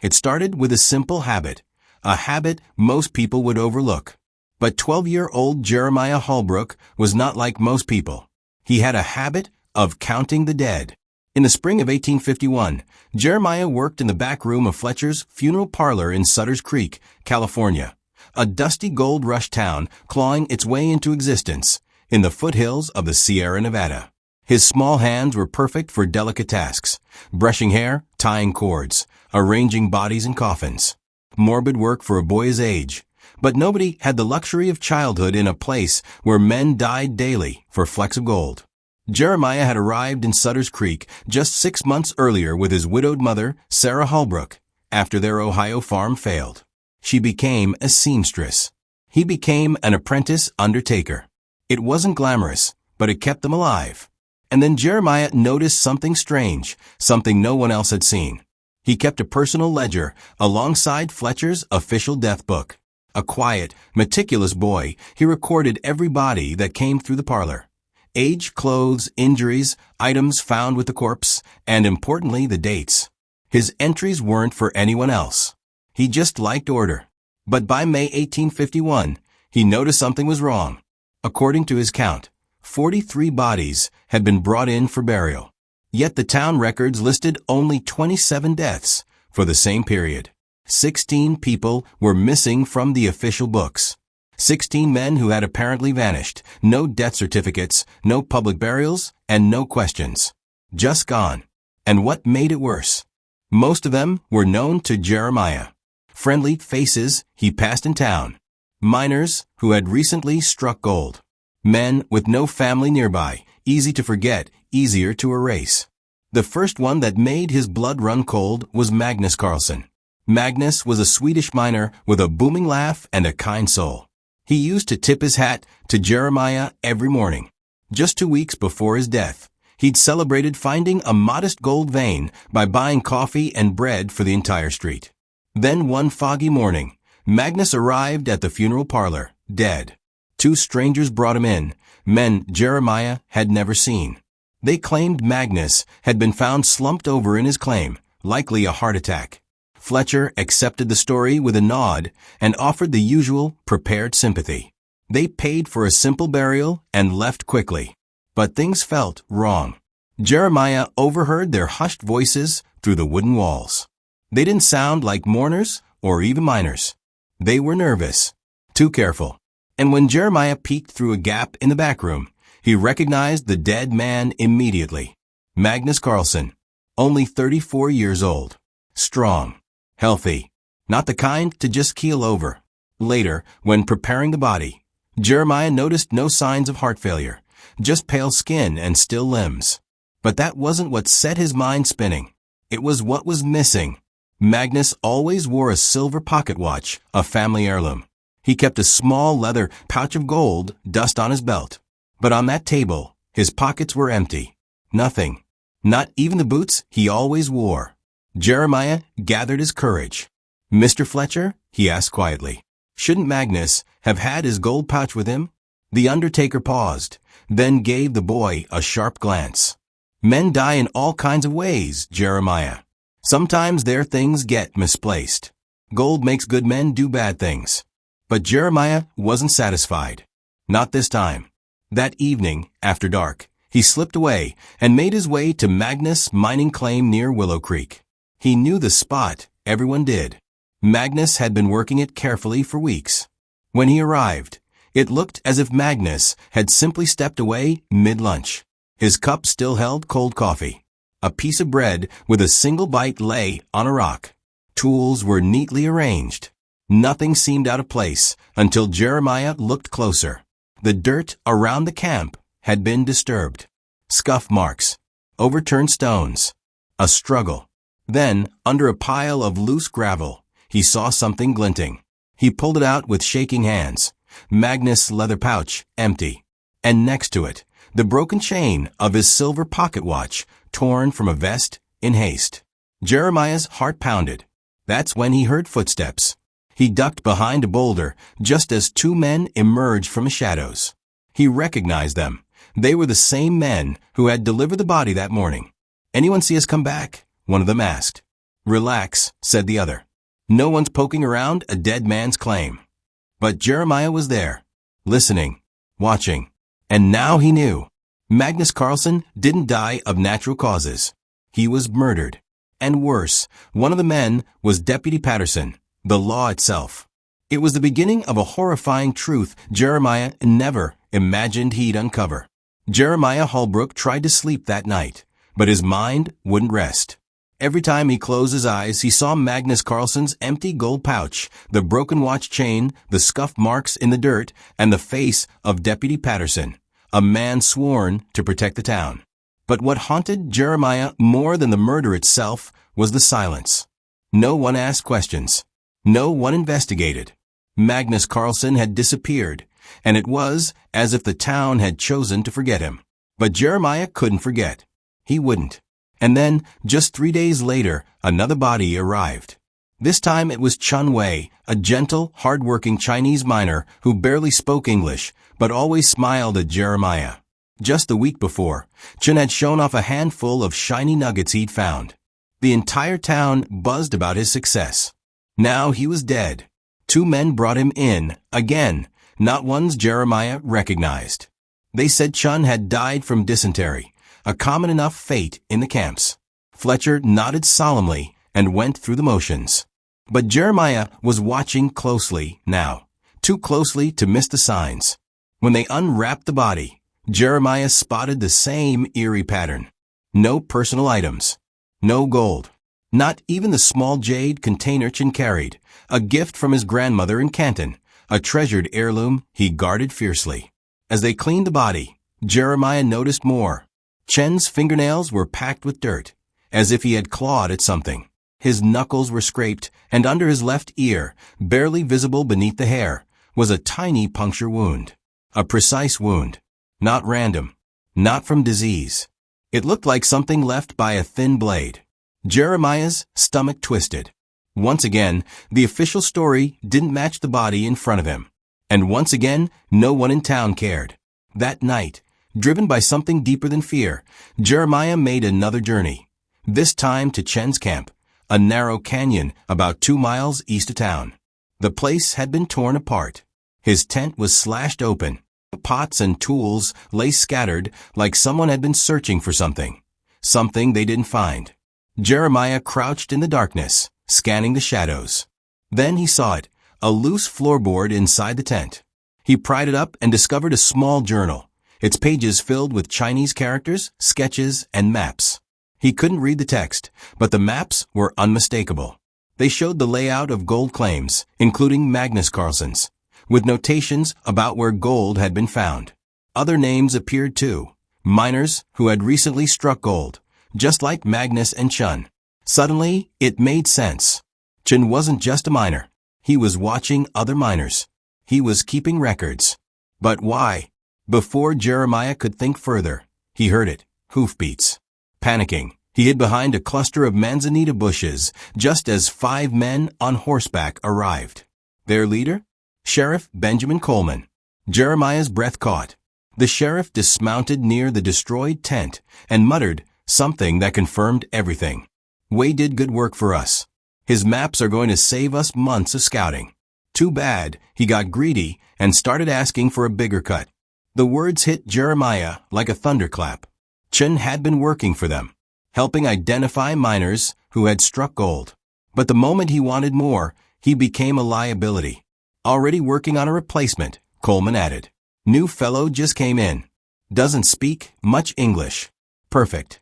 It started with a simple habit, a habit most people would overlook. But 12-year-old Jeremiah Holbrook was not like most people. He had a habit of counting the dead. In the spring of 1851, Jeremiah worked in the back room of Fletcher's funeral parlor in Sutter's Creek, California, a dusty gold rush town clawing its way into existence in the foothills of the Sierra Nevada. His small hands were perfect for delicate tasks, brushing hair, tying cords, arranging bodies in coffins. Morbid work for a boy his age. But nobody had the luxury of childhood in a place where men died daily for flecks of gold. Jeremiah had arrived in Sutter's Creek just 6 months earlier with his widowed mother, Sarah Holbrook, after their Ohio farm failed. She became a seamstress. He became an apprentice undertaker. It wasn't glamorous, but it kept them alive. And then Jeremiah noticed something strange, something no one else had seen. He kept a personal ledger alongside Fletcher's official death book. A quiet, meticulous boy, he recorded every body that came through the parlor. Age, clothes, injuries, items found with the corpse, and importantly, the dates. His entries weren't for anyone else. He just liked order. But by May 1851, he noticed something was wrong. According to his count, 43 bodies had been brought in for burial. Yet the town records listed only 27 deaths for the same period. 16 people were missing from the official books. 16 men who had apparently vanished. No death certificates, no public burials, and no questions. Just gone. And what made it worse? Most of them were known to Jeremiah. Friendly faces he passed in town. Miners who had recently struck gold. Men with no family nearby, easy to forget, easier to erase. The first one that made his blood run cold was Magnus Carlson. Magnus was a Swedish miner with a booming laugh and a kind soul. He used to tip his hat to Jeremiah every morning. Just 2 weeks before his death, he'd celebrated finding a modest gold vein by buying coffee and bread for the entire street. Then one foggy morning, Magnus arrived at the funeral parlor, dead. 2 strangers brought him in, men Jeremiah had never seen. They claimed Magnus had been found slumped over in his claim, likely a heart attack. Fletcher accepted the story with a nod and offered the usual prepared sympathy. They paid for a simple burial and left quickly. But things felt wrong. Jeremiah overheard their hushed voices through the wooden walls. They didn't sound like mourners or even miners. They were nervous, too careful. And when Jeremiah peeked through a gap in the back room, he recognized the dead man immediately. Magnus Carlson, only 34 years old. Strong. Healthy. Not the kind to just keel over. Later, when preparing the body, Jeremiah noticed no signs of heart failure, just pale skin and still limbs. But that wasn't what set his mind spinning. It was what was missing. Magnus always wore a silver pocket watch, a family heirloom. He kept a small leather pouch of gold dust on his belt. But on that table, his pockets were empty. Nothing. Not even the boots he always wore. Jeremiah gathered his courage. "Mr. Fletcher?" he asked quietly. "Shouldn't Magnus have had his gold pouch with him?" The undertaker paused, then gave the boy a sharp glance. "Men die in all kinds of ways, Jeremiah. Sometimes their things get misplaced. Gold makes good men do bad things." But Jeremiah wasn't satisfied. Not this time. That evening, after dark, he slipped away and made his way to Magnus' mining claim near Willow Creek. He knew the spot, everyone did. Magnus had been working it carefully for weeks. When he arrived, it looked as if Magnus had simply stepped away mid-lunch. His cup still held cold coffee. A piece of bread with a single bite lay on a rock. Tools were neatly arranged. Nothing seemed out of place until Jeremiah looked closer. The dirt around the camp had been disturbed. Scuff marks, overturned stones, a struggle. Then, under a pile of loose gravel, he saw something glinting. He pulled it out with shaking hands. Magnus' leather pouch, empty. And next to it, the broken chain of his silver pocket watch, torn from a vest in haste. Jeremiah's heart pounded. That's when he heard footsteps. He ducked behind a boulder just as 2 men emerged from the shadows. He recognized them. They were the same men who had delivered the body that morning. "Anyone see us come back?" one of them asked. "Relax," said the other. "No one's poking around a dead man's claim." But Jeremiah was there, listening, watching. And now he knew. Magnus Carlsen didn't die of natural causes. He was murdered. And worse, one of the men was Deputy Patterson, the law itself. It was the beginning of a horrifying truth Jeremiah never imagined he'd uncover. Jeremiah Holbrook tried to sleep that night, but his mind wouldn't rest. Every time he closed his eyes, he saw Magnus Carlsen's empty gold pouch, the broken watch chain, the scuff marks in the dirt, and the face of Deputy Patterson, a man sworn to protect the town. But what haunted Jeremiah more than the murder itself was the silence. No one asked questions. No one investigated. Magnus Carlsen had disappeared, and it was as if the town had chosen to forget him. But Jeremiah couldn't forget. He wouldn't. And then, just 3 days later, another body arrived. This time it was Chun Wei, a gentle, hard-working Chinese miner who barely spoke English, but always smiled at Jeremiah. Just the week before, Chun had shown off a handful of shiny nuggets he'd found. The entire town buzzed about his success. Now he was dead. 2 men brought him in, again, not ones Jeremiah recognized. They said Chun had died from dysentery, a common enough fate in the camps. Fletcher nodded solemnly and went through the motions. But Jeremiah was watching closely now, too closely to miss the signs. When they unwrapped the body, Jeremiah spotted the same eerie pattern. No personal items. No gold. Not even the small jade container Chin carried, a gift from his grandmother in Canton, a treasured heirloom he guarded fiercely. As they cleaned the body, Jeremiah noticed more. Chen's fingernails were packed with dirt, as if he had clawed at something. His knuckles were scraped, and under his left ear, barely visible beneath the hair, was a tiny puncture wound. A precise wound. Not random. Not from disease. It looked like something left by a thin blade. Jeremiah's stomach twisted. Once again, the official story didn't match the body in front of him. And once again, no one in town cared. That night, driven by something deeper than fear, Jeremiah made another journey. This time to Chen's camp, a narrow canyon about 2 miles east of town. The place had been torn apart. His tent was slashed open. Pots and tools lay scattered like someone had been searching for something. Something they didn't find. Jeremiah crouched in the darkness, scanning the shadows. Then he saw it, a loose floorboard inside the tent. He pried it up and discovered a small journal, its pages filled with Chinese characters, sketches, and maps. He couldn't read the text, but the maps were unmistakable. They showed the layout of gold claims, including Magnus Carlsen's, with notations about where gold had been found. Other names appeared too, miners who had recently struck gold, just like Magnus and Chun. Suddenly, it made sense. Chun wasn't just a miner. He was watching other miners. He was keeping records. But why? Before Jeremiah could think further, he heard it, hoofbeats. Panicking, he hid behind a cluster of manzanita bushes just as 5 men on horseback arrived. Their leader? Sheriff Benjamin Coleman. Jeremiah's breath caught. The sheriff dismounted near the destroyed tent and muttered something that confirmed everything. "Wei did good work for us. His maps are going to save us months of scouting. Too bad he got greedy and started asking for a bigger cut." The words hit Jeremiah like a thunderclap. Chun had been working for them, helping identify miners who had struck gold. But the moment he wanted more, he became a liability. "Already working on a replacement," Coleman added. "New fellow just came in. Doesn't speak much English." Perfect.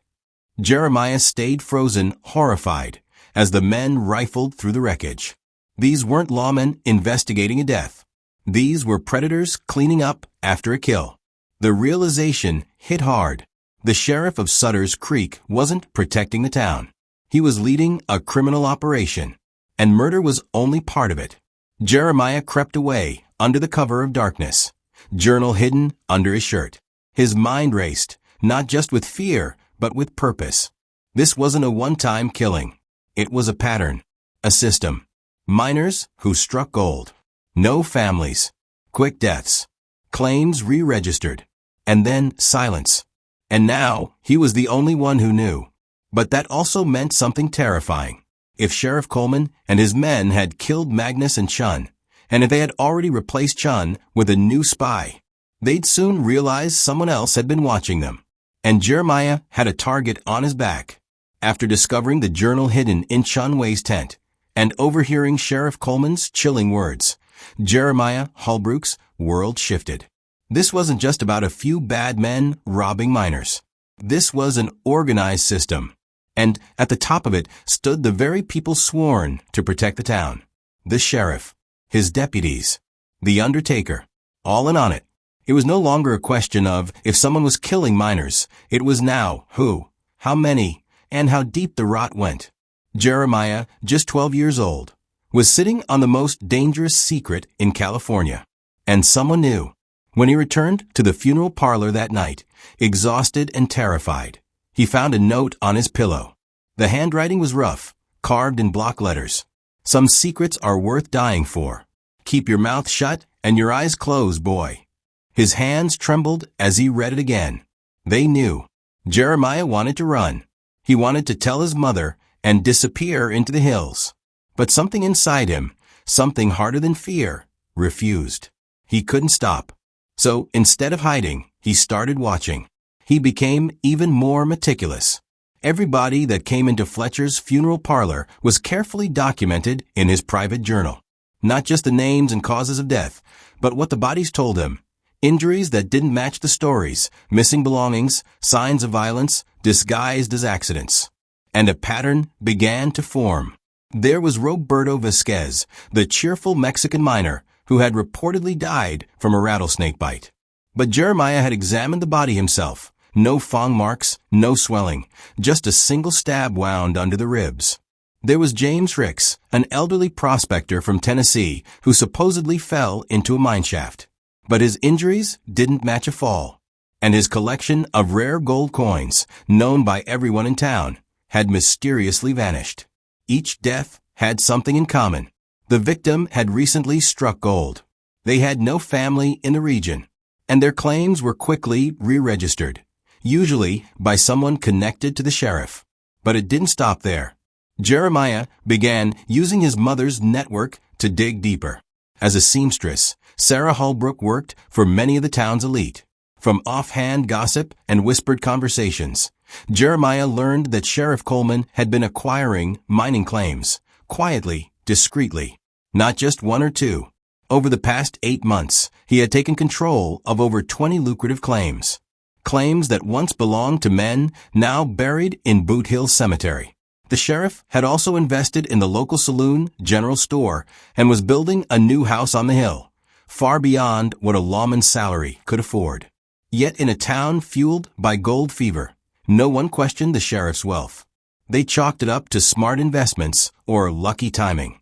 Jeremiah stayed frozen, horrified, as the men rifled through the wreckage. These weren't lawmen investigating a death. These were predators cleaning up after a kill. The realization hit hard. The sheriff of Sutter's Creek wasn't protecting the town. He was leading a criminal operation, and murder was only part of it. Jeremiah crept away under the cover of darkness, journal hidden under his shirt. His mind raced, not just with fear, but with purpose. This wasn't a one-time killing. It was a pattern, a system. Miners who struck gold. No families. Quick deaths. Claims re-registered. And then silence. And now he was the only one who knew. But that also meant something terrifying. If Sheriff Coleman and his men had killed Magnus and Chun, and if they had already replaced Chun with a new spy, they'd soon realize someone else had been watching them. And Jeremiah had a target on his back. After discovering the journal hidden in Chun Wei's tent and overhearing Sheriff Coleman's chilling words, Jeremiah Holbrook's world shifted. This wasn't just about a few bad men robbing miners. This was an organized system. And at the top of it stood the very people sworn to protect the town. The sheriff, his deputies, the undertaker, all in on it. It was no longer a question of if someone was killing miners. It was now who, how many, and how deep the rot went. Jeremiah, just 12 years old, was sitting on the most dangerous secret in California. And someone knew. When he returned to the funeral parlor that night, exhausted and terrified, he found a note on his pillow. The handwriting was rough, carved in block letters. Some secrets are worth dying for. Keep your mouth shut and your eyes closed, boy. His hands trembled as he read it again. They knew. Jeremiah wanted to run. He wanted to tell his mother and disappear into the hills. But something inside him, something harder than fear, refused. He couldn't stop. So instead of hiding, he started watching. He became even more meticulous. Everybody that came into Fletcher's funeral parlor was carefully documented in his private journal. Not just the names and causes of death, but what the bodies told him. Injuries that didn't match the stories, missing belongings, signs of violence, disguised as accidents. And a pattern began to form. There was Roberto Vasquez, the cheerful Mexican miner who had reportedly died from a rattlesnake bite. But Jeremiah had examined the body himself. No fong marks, no swelling, just a single stab wound under the ribs. There was James Ricks, an elderly prospector from Tennessee who supposedly fell into a mine shaft. But his injuries didn't match a fall, and his collection of rare gold coins, known by everyone in town, had mysteriously vanished. Each death had something in common. The victim had recently struck gold. They had no family in the region, and their claims were quickly re-registered, usually by someone connected to the sheriff. But it didn't stop there. Jeremiah began using his mother's network to dig deeper. As a seamstress, Sarah Holbrook worked for many of the town's elite. From offhand gossip and whispered conversations, Jeremiah learned that Sheriff Coleman had been acquiring mining claims, quietly, discreetly. Not just one or two. Over the past 8 months, he had taken control of over 20 lucrative claims. Claims that once belonged to men now buried in Boot Hill Cemetery. The sheriff had also invested in the local saloon, general store, and was building a new house on the hill, far beyond what a lawman's salary could afford. Yet in a town fueled by gold fever, no one questioned the sheriff's wealth. They chalked it up to smart investments or lucky timing.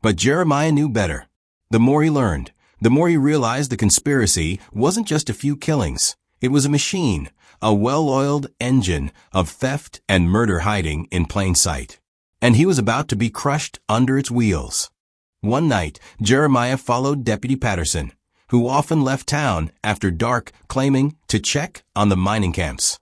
But Jeremiah knew better. The more he learned, the more he realized the conspiracy wasn't just a few killings. It was a machine, a well-oiled engine of theft and murder hiding in plain sight. And he was about to be crushed under its wheels. One night, Jeremiah followed Deputy Patterson, who often left town after dark, claiming to check on the mining camps.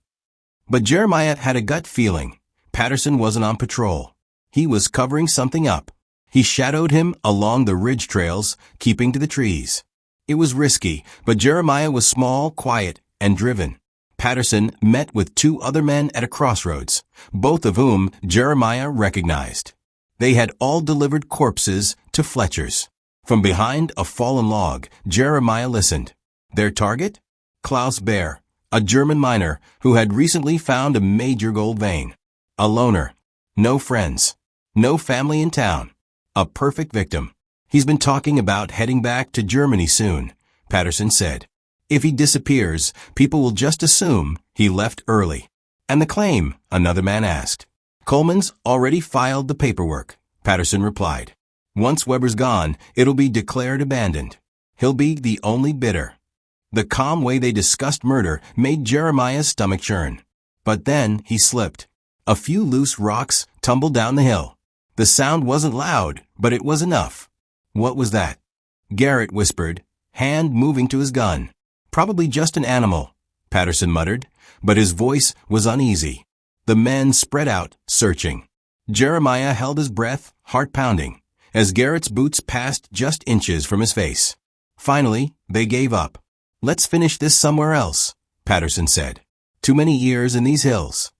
But Jeremiah had a gut feeling. Patterson wasn't on patrol. He was covering something up. He shadowed him along the ridge trails, keeping to the trees. It was risky, but Jeremiah was small, quiet, and driven. Patterson met with 2 other men at a crossroads, both of whom Jeremiah recognized. They had all delivered corpses to Fletcher's. From behind a fallen log, Jeremiah listened. Their target? Klaus Baer, a German miner who had recently found a major gold vein. A loner. No friends. No family in town. A perfect victim. He's been talking about heading back to Germany soon, Patterson said. If he disappears, people will just assume he left early. And the claim? Another man asked. Coleman's already filed the paperwork, Patterson replied. Once Weber's gone, it'll be declared abandoned. He'll be the only bidder. The calm way they discussed murder made Jeremiah's stomach churn. But then he slipped. A few loose rocks tumbled down the hill. The sound wasn't loud, but it was enough. What was that? Garrett whispered, hand moving to his gun. Probably just an animal, Patterson muttered, but his voice was uneasy. The men spread out, searching. Jeremiah held his breath, heart pounding, as Garrett's boots passed just inches from his face. Finally, they gave up. "Let's finish this somewhere else," Patterson said. "Too many years in these hills."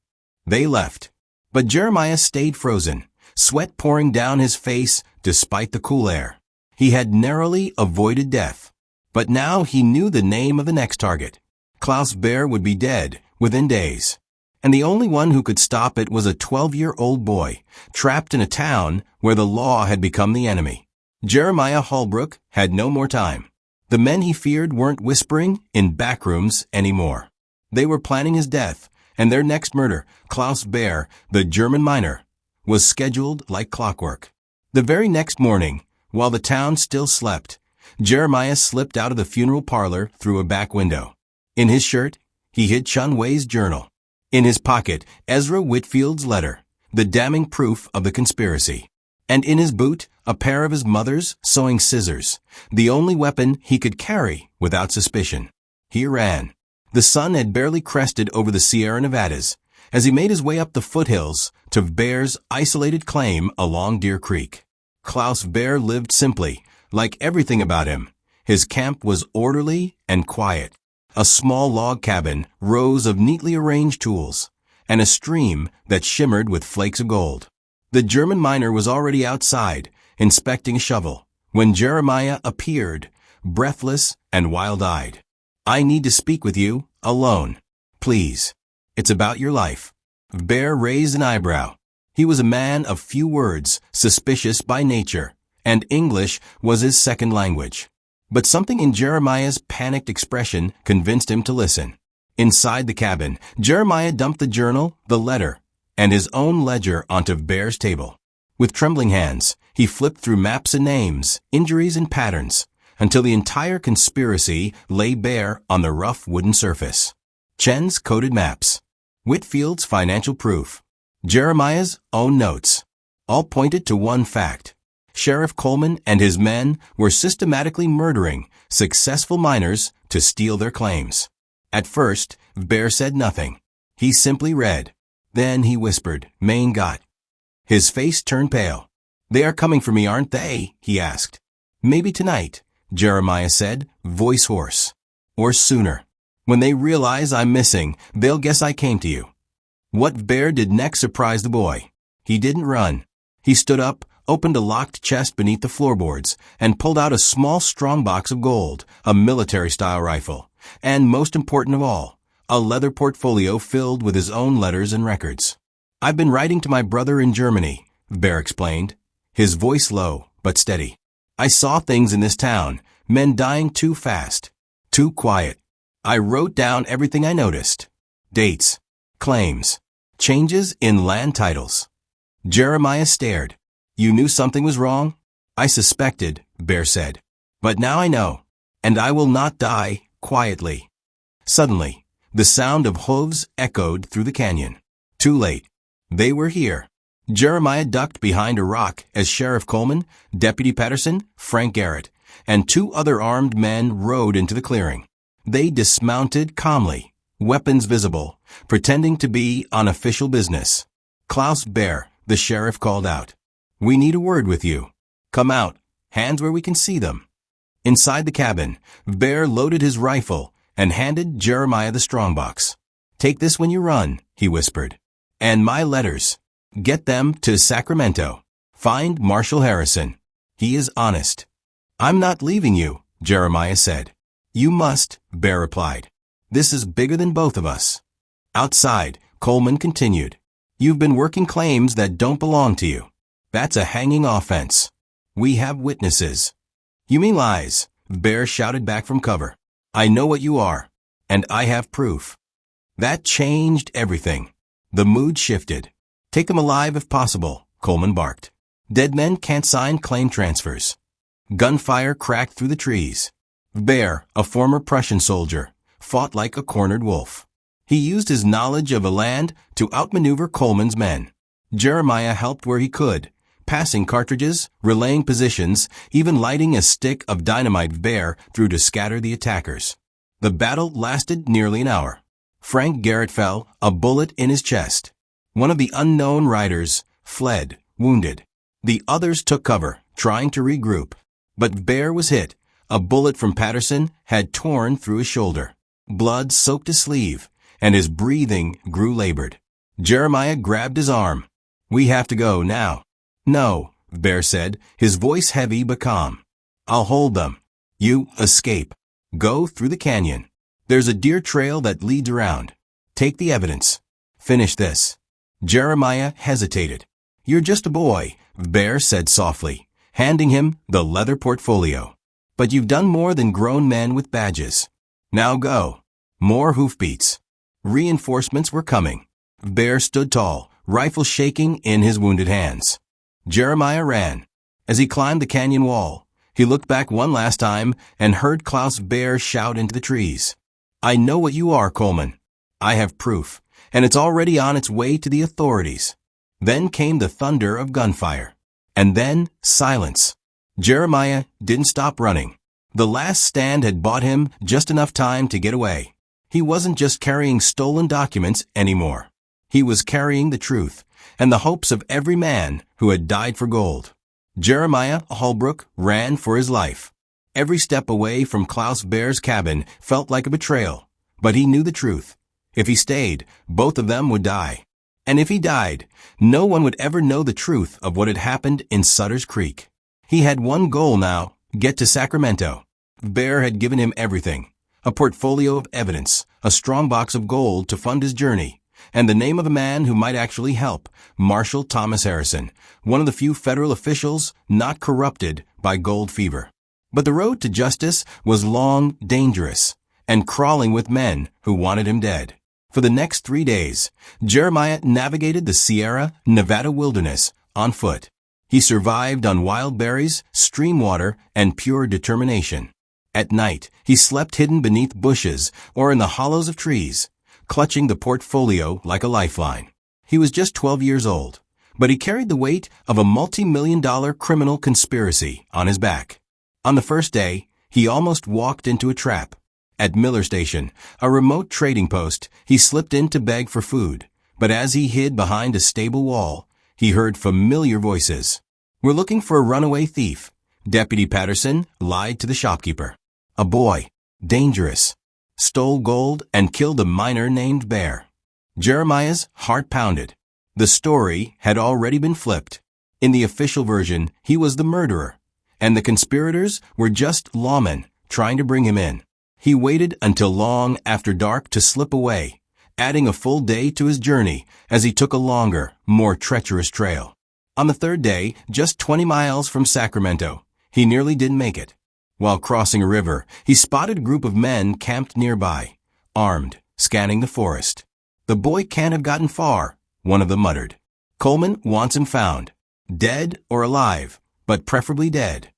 They left. But Jeremiah stayed frozen, sweat pouring down his face despite the cool air. He had narrowly avoided death. But now he knew the name of the next target. Klaus Bear would be dead within days. And the only one who could stop it was a 12-year-old boy, trapped in a town where the law had become the enemy. Jeremiah Holbrook had no more time. The men he feared weren't whispering in backrooms anymore. They were planning his death, and their next murder, Klaus Bear, the German miner, was scheduled like clockwork. The very next morning, while the town still slept, Jeremiah slipped out of the funeral parlor through a back window. In his shirt, he hid Chun Wei's journal. In his pocket, Ezra Whitfield's letter, the damning proof of the conspiracy. And in his boot, a pair of his mother's sewing scissors, the only weapon he could carry without suspicion. He ran. The sun had barely crested over the Sierra Nevadas as he made his way up the foothills to Bear's isolated claim along Deer Creek. Klaus Bear lived simply, like everything about him. His camp was orderly and quiet. A small log cabin, rows of neatly arranged tools, and a stream that shimmered with flakes of gold. The German miner was already outside, inspecting a shovel, when Jeremiah appeared, breathless and wild-eyed. "I need to speak with you, alone. Please. It's about your life." Bear raised an eyebrow. He was a man of few words, suspicious by nature, and English was his second language. But something in Jeremiah's panicked expression convinced him to listen. Inside the cabin, Jeremiah dumped the journal, the letter, and his own ledger onto Bear's table. With trembling hands, he flipped through maps and names, injuries and patterns, until the entire conspiracy lay bare on the rough wooden surface. Chen's coded maps, Whitfield's financial proof, Jeremiah's own notes, all pointed to one fact. Sheriff Coleman and his men were systematically murdering successful miners to steal their claims. At first, Bear said nothing. He simply read. Then he whispered, "Mein Gott." His face turned pale. "They are coming for me, aren't they?" he asked. "Maybe tonight," Jeremiah said, voice hoarse. "Or sooner. When they realize I'm missing, they'll guess I came to you." What Bear did next surprised the boy. He didn't run. He stood up, opened a locked chest beneath the floorboards, and pulled out a small strongbox of gold, a military-style rifle, and most important of all, a leather portfolio filled with his own letters and records. "I've been writing to my brother in Germany," Bear explained, his voice low but steady. "I saw things in this town, men dying too fast, too quiet. I wrote down everything I noticed. Dates, claims, changes in land titles." Jeremiah stared. "You knew something was wrong?" "I suspected," Bear said. "But now I know, and I will not die quietly." Suddenly, the sound of hooves echoed through the canyon. Too late. They were here. Jeremiah ducked behind a rock as Sheriff Coleman, Deputy Patterson, Frank Garrett, and two other armed men rode into the clearing. They dismounted calmly, weapons visible, pretending to be on official business. "Klaus Bear," the sheriff called out. "We need a word with you. Come out, hands where we can see them." Inside the cabin, Bear loaded his rifle and handed Jeremiah the strongbox. "Take this when you run," he whispered. "And my letters. Get them to Sacramento. Find Marshal Harrison. He is honest." "I'm not leaving you," Jeremiah said. "You must," Bear replied. "This is bigger than both of us." Outside, Coleman continued. "You've been working claims that don't belong to you. That's a hanging offense. We have witnesses." "You mean lies," Bear shouted back from cover. "I know what you are, and I have proof." That changed everything. The mood shifted. "Take them alive if possible," Coleman barked. "Dead men can't sign claim transfers." Gunfire cracked through the trees. Bear, a former Prussian soldier, fought like a cornered wolf. He used his knowledge of the land to outmaneuver Coleman's men. Jeremiah helped where he could, passing cartridges, relaying positions, even lighting a stick of dynamite Bear through to scatter the attackers. The battle lasted nearly an hour. Frank Garrett fell, a bullet in his chest. One of the unknown riders, fled, wounded. The others took cover, trying to regroup. But Bear was hit. A bullet from Patterson had torn through his shoulder. Blood soaked his sleeve, and his breathing grew labored. Jeremiah grabbed his arm. "We have to go now." "No," Bear said, his voice heavy but calm. "I'll hold them. You escape. Go through the canyon. There's a deer trail that leads around. Take the evidence. Finish this." Jeremiah hesitated. "You're just a boy," Bear said softly, handing him the leather portfolio. "But you've done more than grown men with badges. Now go." More hoofbeats. Reinforcements were coming. Bear stood tall, rifle shaking in his wounded hands. Jeremiah ran. As he climbed the canyon wall, he looked back one last time and heard Klaus Bear shout into the trees. "I know what you are, Coleman. I have proof, and it's already on its way to the authorities." Then came the thunder of gunfire. And then silence. Jeremiah didn't stop running. The last stand had bought him just enough time to get away. He wasn't just carrying stolen documents anymore. He was carrying the truth and the hopes of every man who had died for gold. Jeremiah Holbrook ran for his life. Every step away from Klaus Bear's cabin felt like a betrayal, but he knew the truth. If he stayed, both of them would die. And if he died, no one would ever know the truth of what had happened in Sutter's Creek. He had one goal now: get to Sacramento. Bear had given him everything: a portfolio of evidence, a strong box of gold to fund his journey, and the name of a man who might actually help, Marshal Thomas Harrison, one of the few federal officials not corrupted by gold fever. But the road to justice was long, dangerous, and crawling with men who wanted him dead. For the next 3 days, Jeremiah navigated the Sierra Nevada wilderness on foot. He survived on wild berries, stream water, and pure determination. At night, he slept hidden beneath bushes or in the hollows of trees, clutching the portfolio like a lifeline. He was just 12 years old, but he carried the weight of a multi-million-dollar criminal conspiracy on his back. On the first day, he almost walked into a trap. At Miller Station, a remote trading post, he slipped in to beg for food, but as he hid behind a stable wall, he heard familiar voices. "We're looking for a runaway thief," Deputy Patterson lied to the shopkeeper. "A boy, dangerous, stole gold and killed a miner named Bear." Jeremiah's heart pounded. The story had already been flipped. In the official version, he was the murderer, and the conspirators were just lawmen trying to bring him in. He waited until long after dark to slip away, adding a full day to his journey as he took a longer, more treacherous trail. On the third day, just 20 miles from Sacramento, he nearly didn't make it. While crossing a river, he spotted a group of men camped nearby, armed, scanning the forest. "The boy can't have gotten far," one of them muttered. "Coleman wants him found, dead or alive, but preferably dead."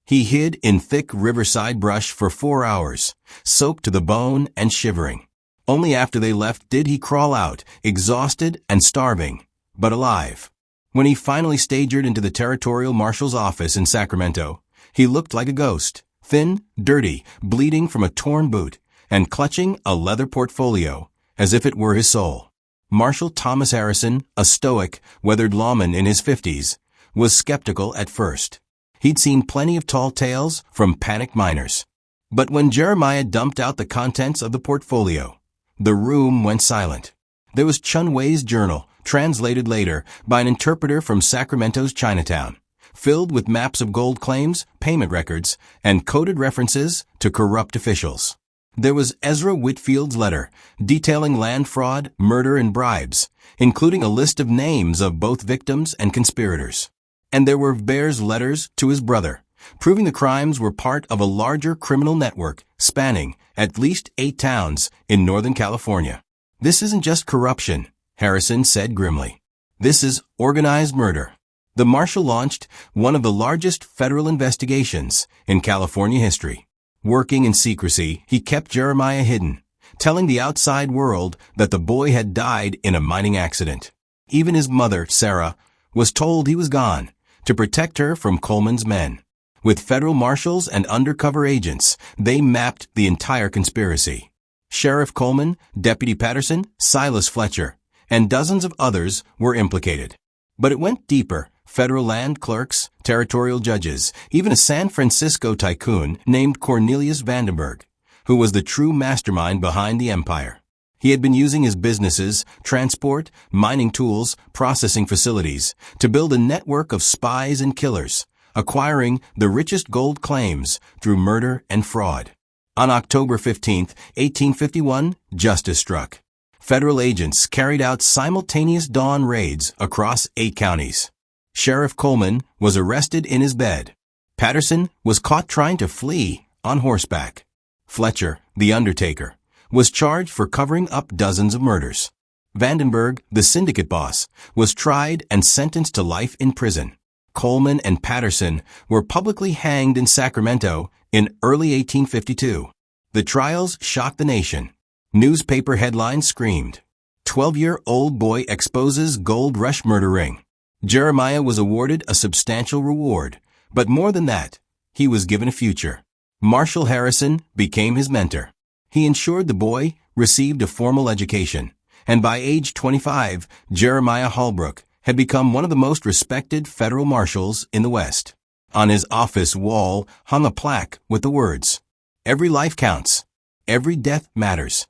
He hid in thick riverside brush for 4 hours, soaked to the bone and shivering. Only after they left did he crawl out, exhausted and starving, but alive. When he finally stagered into the territorial marshal's office in Sacramento, he looked like a ghost, thin, dirty, bleeding from a torn boot, and clutching a leather portfolio, as if it were his soul. Marshal Thomas Harrison, a stoic, weathered lawman in his 50s, was skeptical at first. He'd seen plenty of tall tales from panicked miners. But when Jeremiah dumped out the contents of the portfolio, the room went silent. There was Chun Wei's journal, translated later by an interpreter from Sacramento's Chinatown, filled with maps of gold claims, payment records, and coded references to corrupt officials. There was Ezra Whitfield's letter, detailing land fraud, murder, and bribes, including a list of names of both victims and conspirators. And there were Bear's letters to his brother, proving the crimes were part of a larger criminal network spanning at least 8 towns in Northern California. "This isn't just corruption," Harrison said grimly. "This is organized murder." The marshal launched one of the largest federal investigations in California history. Working in secrecy, he kept Jeremiah hidden, telling the outside world that the boy had died in a mining accident. Even his mother, Sarah, was told he was gone, to protect her from Coleman's men. With federal marshals and undercover agents, they mapped the entire conspiracy. Sheriff Coleman, Deputy Patterson, Silas Fletcher, and dozens of others were implicated. But it went deeper. Federal land clerks, territorial judges, even a San Francisco tycoon named Cornelius Vandenberg, who was the true mastermind behind the empire. He had been using his businesses, transport, mining tools, processing facilities, to build a network of spies and killers, acquiring the richest gold claims through murder and fraud. On October 15, 1851, justice struck. Federal agents carried out simultaneous dawn raids across 8 counties. Sheriff Coleman was arrested in his bed. Patterson was caught trying to flee on horseback. Fletcher, the undertaker, was charged for covering up dozens of murders. Vandenberg, the syndicate boss, was tried and sentenced to life in prison. Coleman and Patterson were publicly hanged in Sacramento in early 1852. The trials shocked the nation. Newspaper headlines screamed, "12-year-old boy exposes gold rush murder ring." Jeremiah was awarded a substantial reward, but more than that, he was given a future. Marshall Harrison became his mentor. He ensured the boy received a formal education, and by age 25, Jeremiah Holbrook had become one of the most respected federal marshals in the West. On his office wall hung a plaque with the words, "Every life counts. Every death matters."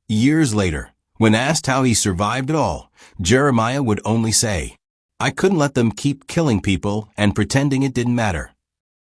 Years later, when asked how he survived it all, Jeremiah would only say, "I couldn't let them keep killing people and pretending it didn't matter."